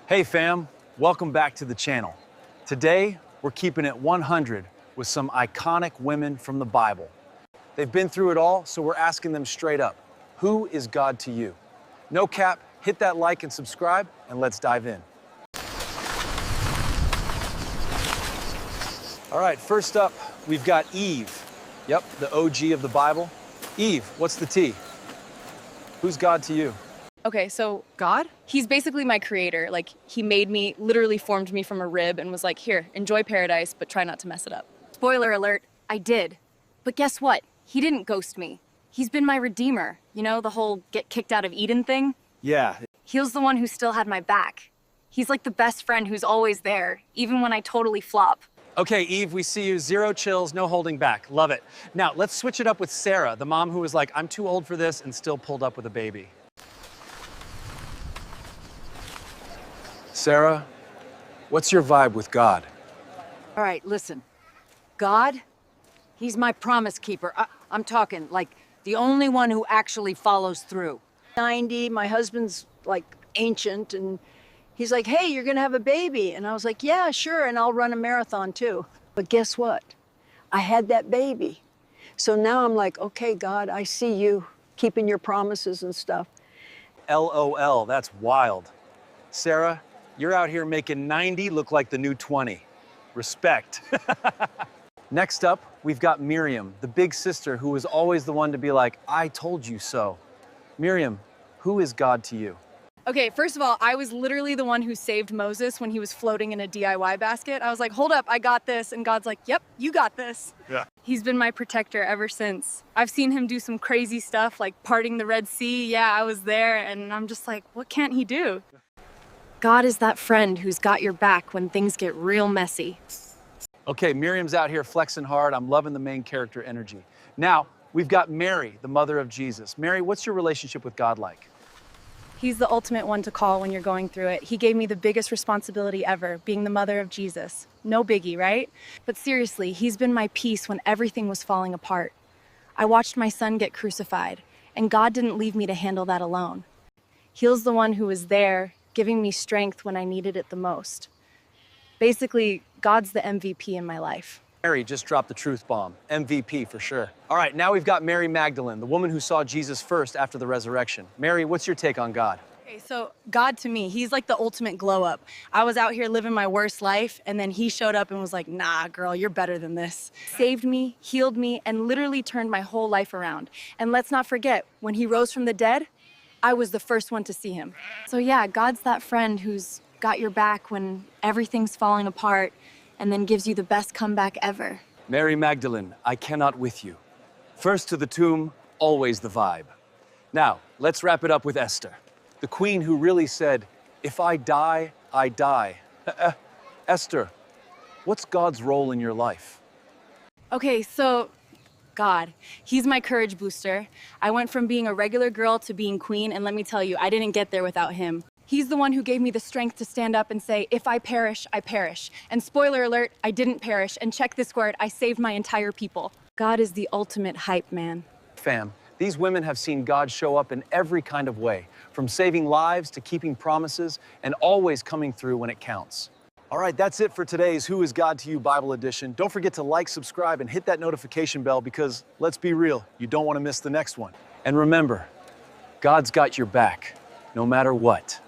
Hey fam, welcome back to the channel. Today, we're keeping it 100 with some iconic women from the Bible. They've been through it all, so we're asking them straight up, who is God to you? No cap, hit that like and subscribe, and let's dive in. All right, first up, we've got Eve. Yep, the OG of the Bible. Eve, what's the T? Who's God to you? Okay, so God, he's basically my creator. Like, he made me, literally formed me from a rib and was like, here, enjoy paradise, but try not to mess it up. Spoiler alert, I did. But guess what? He didn't ghost me. He's been my redeemer. You know, the whole get kicked out of Eden thing? Yeah. He's the one who still had my back. He's like the best friend who's always there, even when I totally flop. Okay, Eve, we see you. Zero chills, no holding back. Love it. Now, let's switch it up with Sarah, the mom who was like, I'm too old for this and still pulled up with a baby. Sarah, what's your vibe with God? All right, listen. God, he's my promise keeper. I'm talking like the only one who actually follows through. 90, my husband's like ancient, and he's like, hey, you're gonna have a baby. And I was like, yeah, sure, and I'll run a marathon too. But guess what? I had that baby. So now I'm like, okay, God, I see you keeping your promises and stuff. LOL, that's wild. Sarah, you're out here making 90 look like the new 20. Respect. Next up, we've got Miriam, the big sister who was always the one to be like, I told you so. Miriam, who is God to you? Okay, first of all, I was literally the one who saved Moses when he was floating in a DIY basket. I was like, hold up, I got this. And God's like, yep, you got this. Yeah. He's been my protector ever since. I've seen him do some crazy stuff like parting the Red Sea. Yeah, I was there, and I'm just like, what can't he do? God is that friend who's got your back when things get real messy. Okay, Miriam's out here flexing hard. I'm loving the main character energy. Now, we've got Mary, the mother of Jesus. Mary, what's your relationship with God like? He's the ultimate one to call when you're going through it. He gave me the biggest responsibility ever, being the mother of Jesus. No biggie, right? But seriously, he's been my peace when everything was falling apart. I watched my son get crucified, and God didn't leave me to handle that alone. He's the one who was there, giving me strength when I needed it the most. Basically, God's the MVP in my life. Mary just dropped the truth bomb. MVP for sure. All right, now we've got Mary Magdalene, the woman who saw Jesus first after the resurrection. Mary, what's your take on God? Okay, so God to me, he's like the ultimate glow up. I was out here living my worst life, and then he showed up and was like, nah, girl, you're better than this. Saved me, healed me, and literally turned my whole life around. And let's not forget, when he rose from the dead, I was the first one to see him. So yeah, God's that friend who's got your back when everything's falling apart and then gives you the best comeback ever. Mary Magdalene, I cannot with you. First to the tomb, always the vibe. Now, let's wrap it up with Esther, the queen who really said, if I die, I die. Esther, what's God's role in your life? Okay, so God, he's my courage booster. I went from being a regular girl to being queen, and let me tell you, I didn't get there without him. He's the one who gave me the strength to stand up and say, if I perish, I perish. And spoiler alert, I didn't perish. And check this word, I saved my entire people. God is the ultimate hype man. Fam, these women have seen God show up in every kind of way, from saving lives to keeping promises and always coming through when it counts. All right, that's it for today's Who is God to You Bible edition. Don't forget to like, subscribe, and hit that notification bell because, let's be real, you don't want to miss the next one. And remember, God's got your back, no matter what.